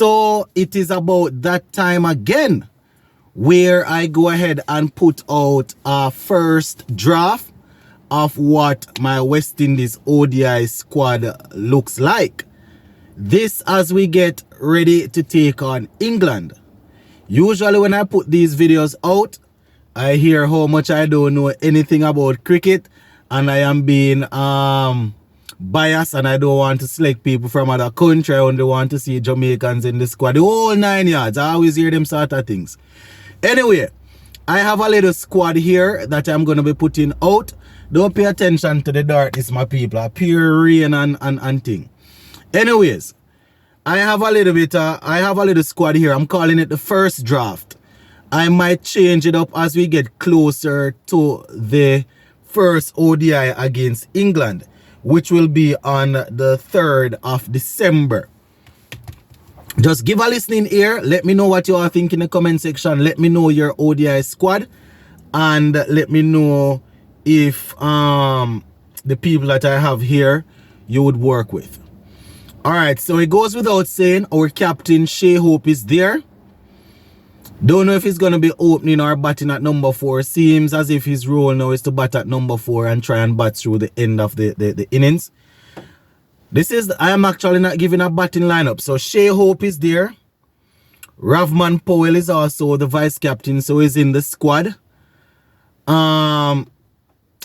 So it is about that time again where I go ahead and put out a first draft of what my West Indies ODI squad looks like. This as we get ready to take on England. Usually when I put these videos out, I hear how much I don't know anything about cricket, and I am being biased, and I don't want to select people from other country. I only want to see Jamaicans in the squad. The whole 9 yards. I always hear them sort of things. Anyway, I have a little squad here that I'm going to be putting out. Don't pay attention to the darkness, my people. A pure rain and thing. Anyways, I have a little squad here. I'm calling it the first draft. I might change it up as we get closer to the first ODI against England, which will be on the 3rd of December. Just give a listening ear. Let me know what you all think in the comment section. Let me know your ODI squad, and let me know if the people that I have here you would work with. Alright, so it goes without saying, our captain Shea Hope is there. Don't know if he's going to be opening or batting at number 4. Seems as if his role now is to bat at number 4 and try and bat through the end of the innings. I am actually not giving a batting lineup. So Shea Hope is there. Ravman Powell is also the vice captain, so he's in the squad.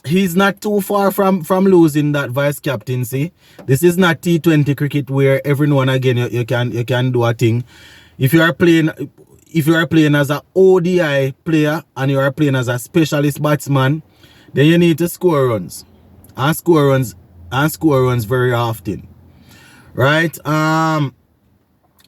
He's not too far from losing that vice captaincy. This is not T20 cricket where every now and again you can do a thing. If you are playing as an ODI player and you are playing as a specialist batsman, then you need to score runs. And score runs very often. Right?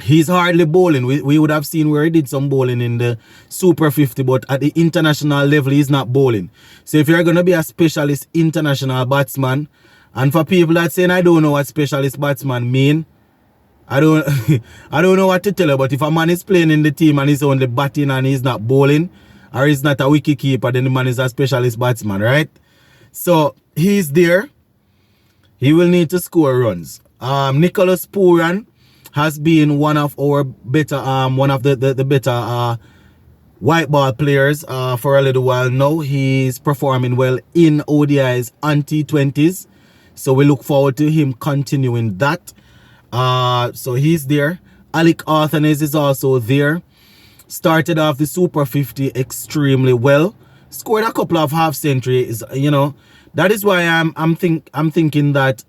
He's hardly bowling. We would have seen where he did some bowling in the Super 50, but at the international level, he's not bowling. So if you're going to be a specialist international batsman, and for people that saying, I don't know what specialist batsman mean, I don't know what to tell you, but if a man is playing in the team and he's only batting and he's not bowling, or he's not a wicket keeper, then the man is a specialist batsman, right? So he's there. He will need to score runs. Nicholas Pooran has been one of our better, the better white ball players for a little while now. He's performing well in ODIs and T20s. So we look forward to him continuing that. So he's there. Alec Arthanes is also there. Started off the Super 50 extremely well. Scored a couple of half centuries, you know. That is why I'm thinking that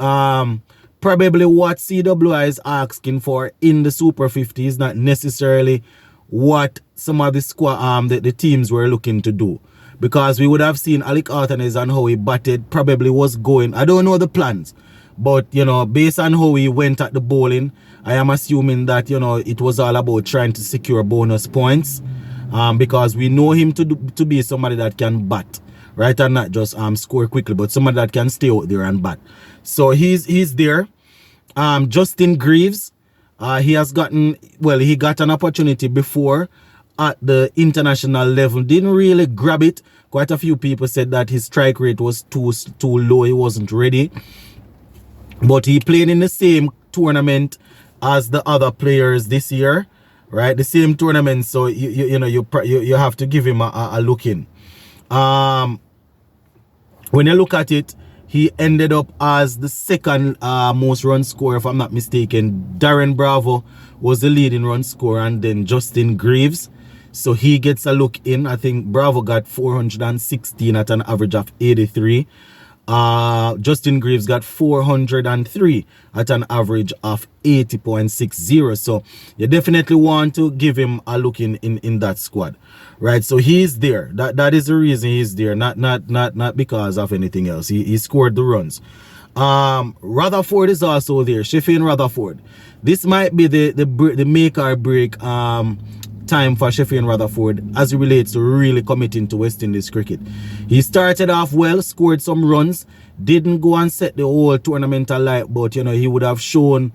probably what CWI is asking for in the Super 50 is not necessarily what some of the squad the teams were looking to do. Because we would have seen Alec Arthanes and how he batted probably was going. I don't know the plans. But, you know, based on how he went at the bowling, I am assuming that, you know, it was all about trying to secure bonus points. Because we know him to be somebody that can bat. Right, and not just score quickly, but somebody that can stay out there and bat. So he's there. Justin Greaves, he got an opportunity before at the international level. Didn't really grab it. Quite a few people said that his strike rate was too low. He wasn't ready. But he played in the same tournament as the other players this year, right? The same tournament. So you have to give him a look in. When you look at it, he ended up as the second most run scorer, if I'm not mistaken. Darren Bravo was the leading run scorer, and then Justin Greaves. So he gets a look in. I think Bravo got 416 at an average of 83. Justin Greaves got 403 at an average of 80.60. So you definitely want to give him a look in that squad, right? So he's there. That is the reason he's there, not because of anything else. He scored the runs. Rutherford is also there. Sheffield Rutherford. This might be the make or break time for Sheffield Rutherford as it relates to really committing to West Indies cricket. He started off well, scored some runs, didn't go and set the whole tournament alight, but you know, he would have shown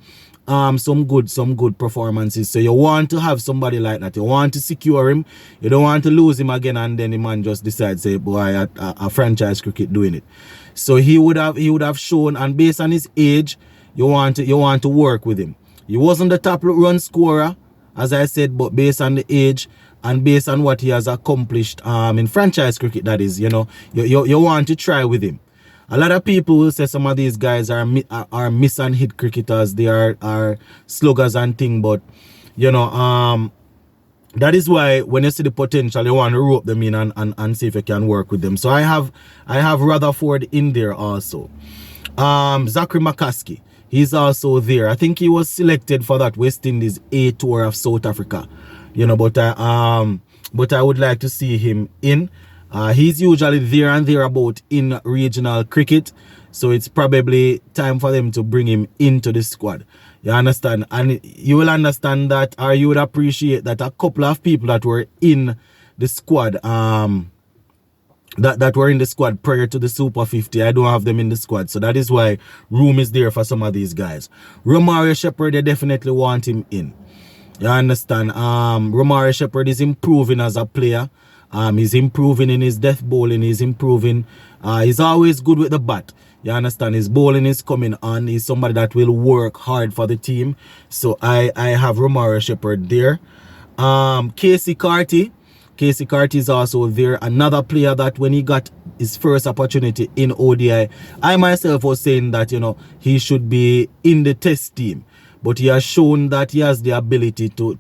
some good performances. So you want to have somebody like that. You want to secure him. You don't want to lose him again and then the man just decides, say, boy, a franchise cricket doing it. So he would have shown, and based on his age, you want to work with him. He wasn't the top run scorer, as I said, but based on the age and based on what he has accomplished in franchise cricket, that is, you want to try with him. A lot of people will say some of these guys are miss and hit cricketers. They are sluggers and thing, but that is why when you see the potential, you want to rope them in and see if you can work with them. So I have Rutherford in there also. Zachary McCaskey, he's also there. I think he was selected for that West Indies A tour of South Africa. But I would like to see him in. He's usually there and thereabout in regional cricket, so it's probably time for them to bring him into the squad. You understand? And you will understand that, or you would appreciate that a couple of people that were in the squad, that were in the squad prior to the Super 50, I don't have them in the squad. So that is why room is there for some of these guys. Romario Shepherd, they definitely want him in. You understand? Romario Shepherd is improving as a player. He's improving in his death bowling. He's improving. He's always good with the bat. You understand? His bowling is coming on. He's somebody that will work hard for the team. So I have Romario Shepherd there. Casey Carty. Casey Carty is also there. Another player that when he got his first opportunity in ODI, I myself was saying that, he should be in the test team. But he has shown that he has the ability to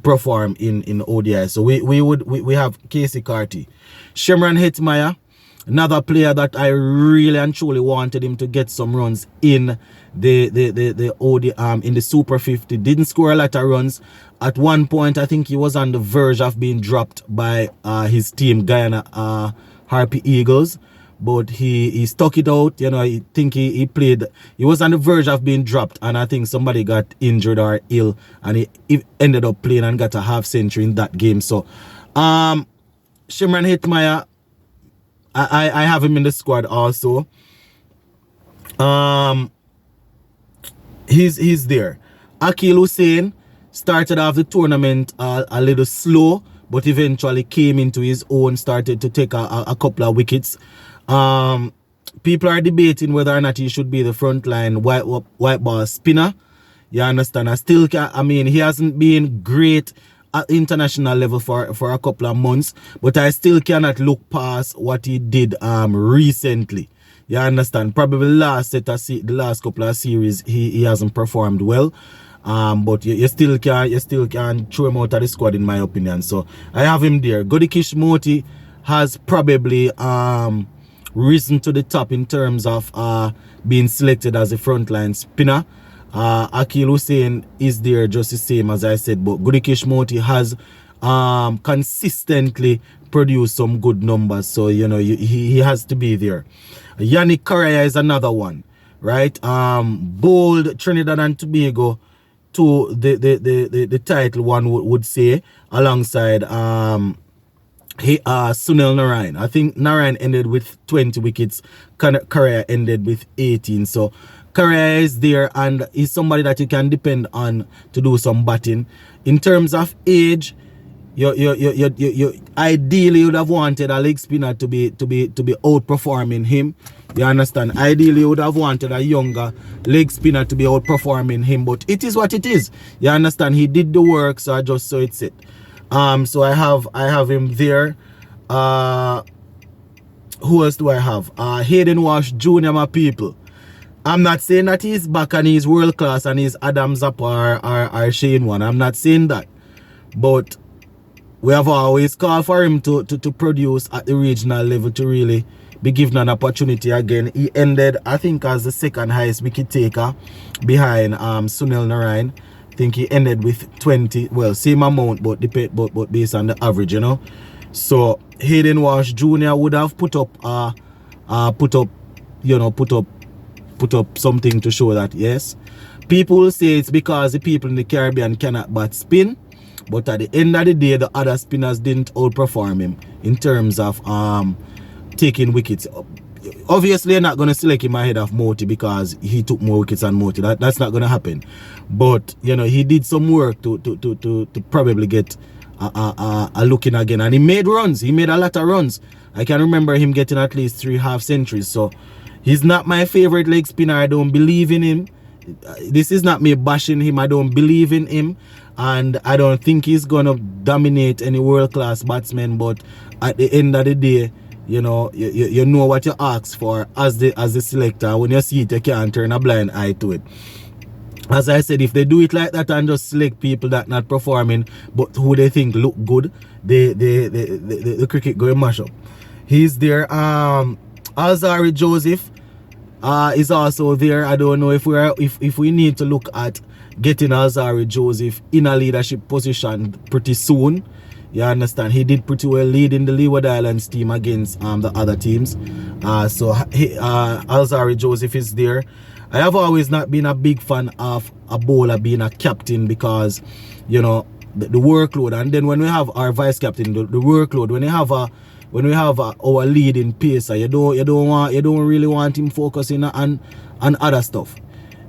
perform in ODI. So we have Casey Carty. Shimron Hetmeyer, another player that I really and truly wanted him to get some runs in the ODI in the Super 50. Didn't score a lot of runs. At one point, I think he was on the verge of being dropped by his team, Guyana Harpy Eagles. But he stuck it out. I think he played. He was on the verge of being dropped, and I think somebody got injured or ill, and he ended up playing and got a half century in that game. So, Shimron Hetmeyer, I have him in the squad also. He's there. Akil Hussain started off the tournament a little slow, but eventually came into his own, started to take a couple of wickets. People are debating whether or not he should be the frontline white ball spinner. You understand? He hasn't been great at international level for a couple of months, but I still cannot look past what he did recently. You understand? Probably the last couple of series he hasn't performed well. But you still can throw him out of the squad in my opinion. So I have him there. Godikish Moti has probably risen to the top in terms of being selected as a frontline spinner. Akil Hussain is there just the same as I said, but Godikish Moti has consistently produced some good numbers, so he has to be there. Yannick Correa is another one, right? Bold Trinidad and Tobago to the title, one would say, alongside Sunil Narayan. I think Narayan ended with 20 wickets. Correa ended with 18. So Correa is there and is somebody that you can depend on to do some batting. In terms of age, you ideally would have wanted a leg spinner to be outperforming him. You understand? Ideally you would have wanted a younger leg spinner to be outperforming him, but it is what it is. You understand? He did the work, so I just saw it. So I have him there. Who else do I have? Hayden Walsh Jr., my people. I'm not saying that he's back and he's world class and he's Adam Zappa or Shane Warne. I'm not saying that. But we have always called for him to produce at the regional level, to really be given an opportunity again. He ended, I think, as the second highest wicket taker behind Sunil Narayan. I think he ended with 20, well, same amount, but based on the average, So Hayden Walsh Jr. would have put up something to show that, yes. People will say it's because the people in the Caribbean cannot bat spin, but at the end of the day, the other spinners didn't outperform him in terms of taking wickets. Obviously, you're not going to select him ahead of Moti because he took more wickets than Moti. That's not going to happen. But, he did some work to probably get a look in again. And he made runs. He made a lot of runs. I can remember him getting at least 3 half centuries. So, he's not my favorite leg spinner. I don't believe in him. this is not me bashing him. I don't believe in him, and I don't think he's gonna dominate any world-class batsman. But at the end of the day, you know, you know what you ask for as the selector. When you see it, you can't turn a blind eye to it. As I said, if they do it like that and just select people that not performing but who they think look good, the cricket going mash up. He's there. Alzarri Joseph is also there. I don't know if we need to look at getting Alzarri Joseph in a leadership position pretty soon. You understand? He did pretty well leading the Leeward Islands team against the other teams. So Alzarri Joseph is there. I have always not been a big fan of a bowler being a captain because, you know, the workload. And then when we have our vice captain, the workload. When we have our leading pacer, you don't really want him focusing on other stuff.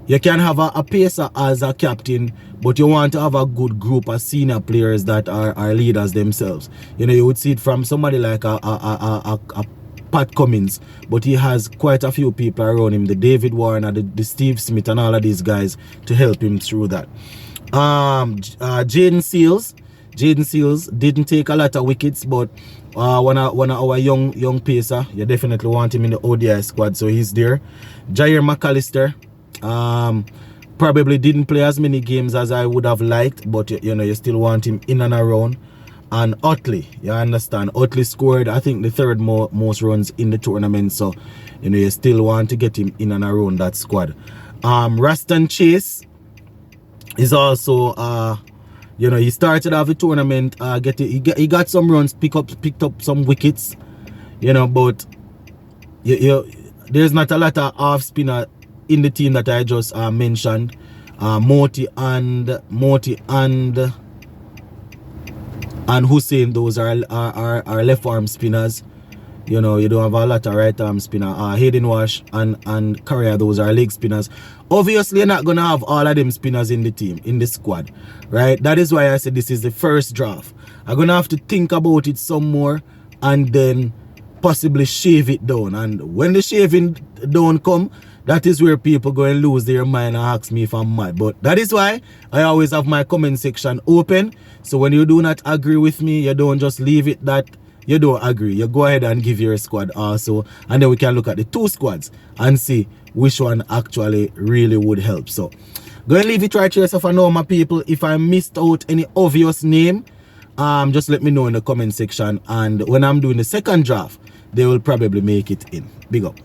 You can have a pacer as a captain, but you want to have a good group of senior players that are leaders themselves. You know, you would see it from somebody like a Pat Cummins, but he has quite a few people around him, the David Warner, the Steve Smith, and all of these guys to help him through that. Jaden Seals didn't take a lot of wickets, but one of our young pacer, you definitely want him in the ODI squad, so he's there. Jair McAllister probably didn't play as many games as I would have liked, but you know, you still want him in and around. And Utley, you understand, Utley scored I think the third most runs in the tournament, so you know, you still want to get him in and around that squad. Raston Chase is also you know, he started off the tournament, he got some runs, picked up some wickets, you know, but there's not a lot of off spinner in the team that I just mentioned. Moti and Hussein, those are left arm spinners. You know, you don't have a lot of right arm spinner. Hayden Wash and Correa, those are leg spinners. Obviously, you're not gonna have all of them spinners in the team, in the squad, right? That is why I said this is the first draft. I'm gonna have to think about it some more and then possibly shave it down. And when the shaving down come, that is where people go and lose their mind and ask me if I'm mad. But that is why I always have my comment section open. So when you do not agree with me, you don't just leave it that you don't agree. You go ahead and give your squad also. And then we can look at the two squads and see which one actually really would help. So go and leave it right here. So for now, my people, if I missed out any obvious name, just let me know in the comment section. And when I'm doing the second draft, they will probably make it in. Big up.